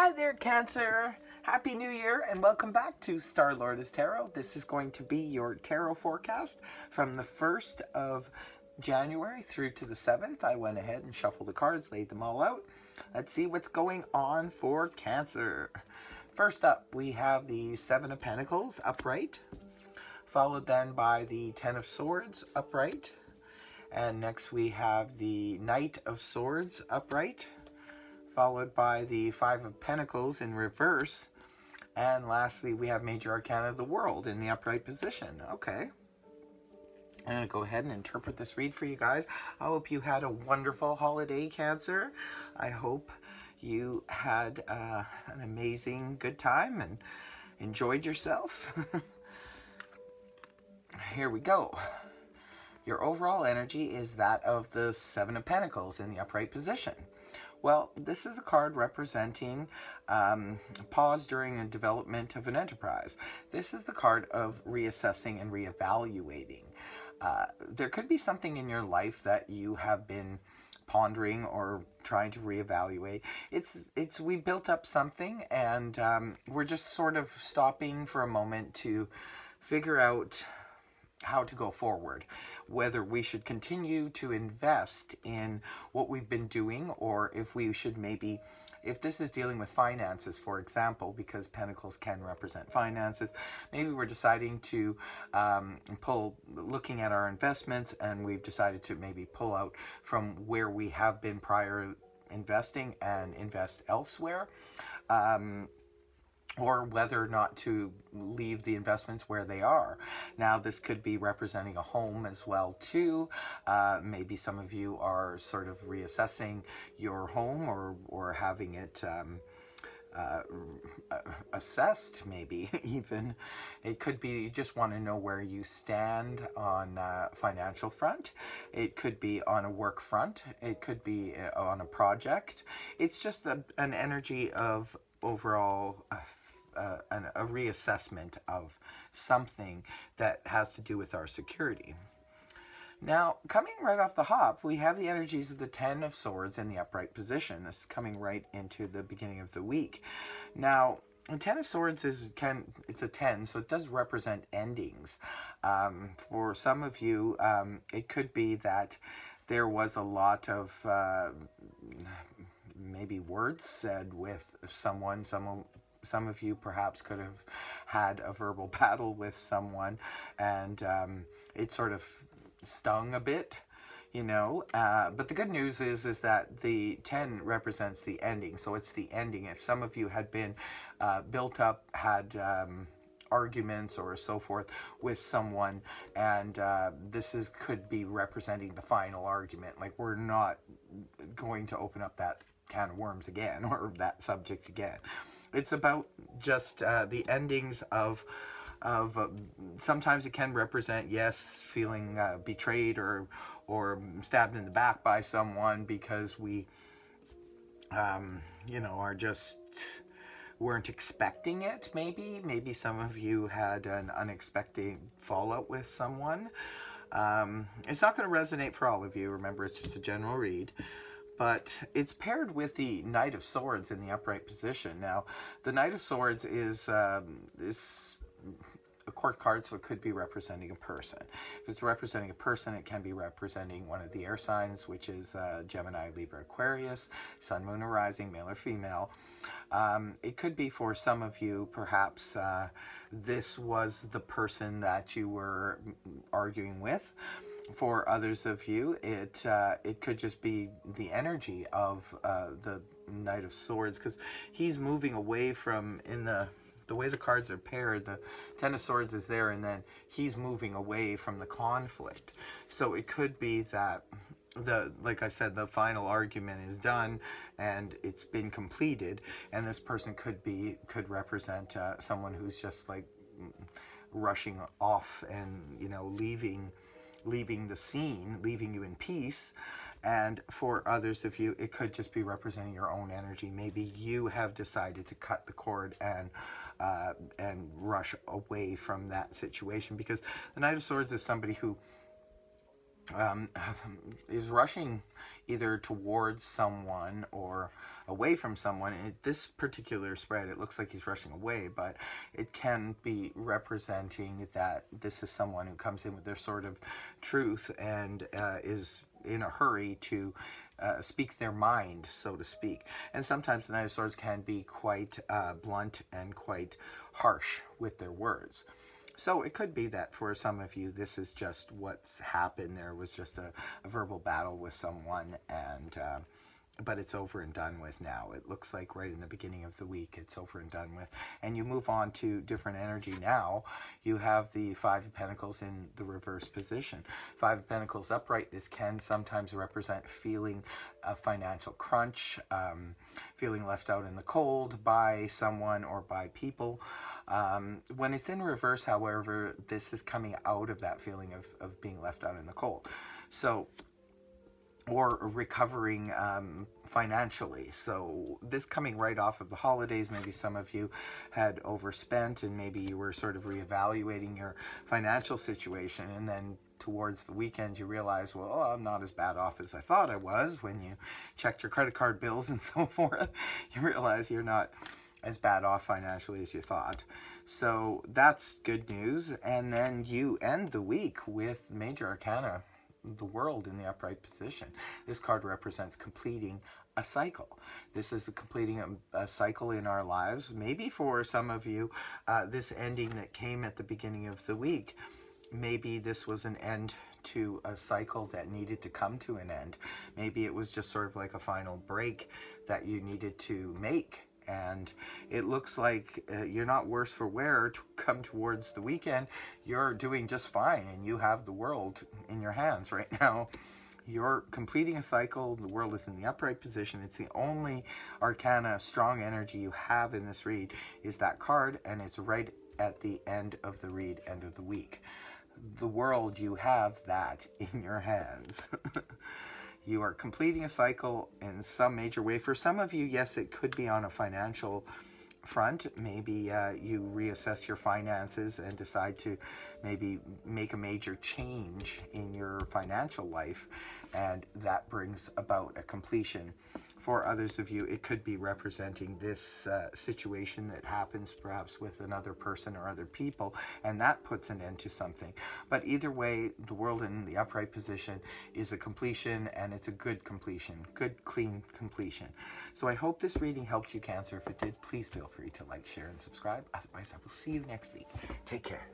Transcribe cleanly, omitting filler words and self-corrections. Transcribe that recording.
Hi there, Cancer. Happy New Year and welcome back to Star Lord's Tarot. This is going to be your tarot forecast from the 1st of January through to the 7th. I went ahead and shuffled the cards, laid them all out. Let's see what's going on for Cancer. First up, we have the 7 of Pentacles upright, followed then by the 10 of Swords upright. And next we have the Knight of Swords upright, followed by the 5 of Pentacles in reverse. And lastly, we have Major Arcana of the World in the upright position. Okay. I'm going to go ahead and interpret this read for you guys. I hope you had a wonderful holiday, Cancer. I hope you had an amazing good time and enjoyed yourself. Here we go. Your overall energy is that of the 7 of Pentacles in the upright position. Well, this is a card representing pause during the development of an enterprise. This is the card of reassessing and reevaluating. There could be something in your life that you have been pondering or trying to reevaluate. We built up something and we're just sort of stopping for a moment to figure out how to go forward, whether we should continue to invest in what we've been doing, or if we should maybe, if this is dealing with finances, for example, because Pentacles can represent finances, maybe we're deciding to looking at our investments, and we've decided to maybe pull out from where we have been prior investing and invest elsewhere. Or whether or not to leave the investments where they are. Now, this could be representing a home as well, too. Maybe some of you are sort of reassessing your home or having it assessed, maybe even. It could be you just want to know where you stand on financial front. It could be on a work front. It could be on a project. It's just an energy of overall a reassessment of something that has to do with our security. Now, coming right off the hop, we have the energies of the 10 of Swords in the upright position. This is coming right into the beginning of the week. Now, the 10 of Swords it's a 10, so it does represent endings. For some of you, it could be that there was a lot of maybe words said with someone. Some of you perhaps could have had a verbal battle with someone, and it sort of stung a bit, you know. But the good news is that the 10 represents the ending, so it's the ending. If some of you had been built up, had arguments or so forth with someone, and could be representing the final argument. Like, we're not going to open up that can of worms again, or that subject again. It's about just the endings of sometimes it can represent, yes, feeling betrayed or stabbed in the back by someone because we you know, weren't expecting it. Maybe some of you had an unexpected fallout with someone. It's not going to resonate for all of you. Remember, it's just a general read. But it's paired with the Knight of Swords in the upright position. Now, the Knight of Swords is a court card, so it could be representing a person. If it's representing a person, it can be representing one of the air signs, which is Gemini, Libra, Aquarius, Sun, Moon, or Rising, male or female. It could be for some of you, perhaps this was the person that you were arguing with. For others of you, it could just be the energy of the Knight of Swords, because he's moving away from, in the way the cards are paired, the 10 of Swords is there, and then he's moving away from the conflict. So it could be that like I said, the final argument is done and it's been completed, and this person could represent someone who's just like rushing off and, you know, leaving the scene, leaving you in peace. And for others of you, it could just be representing your own energy. Maybe you have decided to cut the cord and rush away from that situation, because the Knight of Swords is somebody who um, is rushing either towards someone or away from someone. In this particular spread, it looks like he's rushing away, but it can be representing that this is someone who comes in with their sort of truth and is in a hurry to speak their mind, so to speak. And sometimes the Knight of Swords can be quite blunt and quite harsh with their words. So it could be that for some of you, this is just what's happened. There was just a verbal battle with someone, and but it's over and done with now. It looks like right in the beginning of the week, it's over and done with. And you move on to different energy now. You have the Five of Pentacles in the reverse position. Five of Pentacles upright. This can sometimes represent feeling a financial crunch, feeling left out in the cold by someone or by people. When it's in reverse, however, this is coming out of that feeling of being left out in the cold. So, or recovering financially. So this coming right off of the holidays, maybe some of you had overspent and maybe you were sort of reevaluating your financial situation, and then towards the weekend you realize, well, I'm not as bad off as I thought I was. When you checked your credit card bills and so forth, you realize you're not as bad off financially as you thought. So that's good news. And then you end the week with Major Arcana, the World in the upright position. This card represents completing a cycle. This is completing a cycle in our lives. Maybe for some of you, this ending that came at the beginning of the week, maybe this was an end to a cycle that needed to come to an end. Maybe it was just sort of like a final break that you needed to make. And it looks like you're not worse for wear to come towards the weekend. You're doing just fine, and you have the world in your hands right now. You're completing a cycle. The world is in the upright position. It's the only arcana, strong energy you have in this read is that card, and it's right at the end of the read, end of the week. The world, you have that in your hands. You are completing a cycle in some major way. For some of you, yes, it could be on a financial front. Maybe you reassess your finances and decide to maybe make a major change in your financial life, and that brings about a completion. For others of you, it could be representing this situation that happens perhaps with another person or other people, and that puts an end to something. But either way, the world in the upright position is a completion, and it's a good completion, good, clean completion. So I hope this reading helped you, Cancer. If it did, please feel free to like, share, and subscribe. Otherwise, I will see you next week. Take care.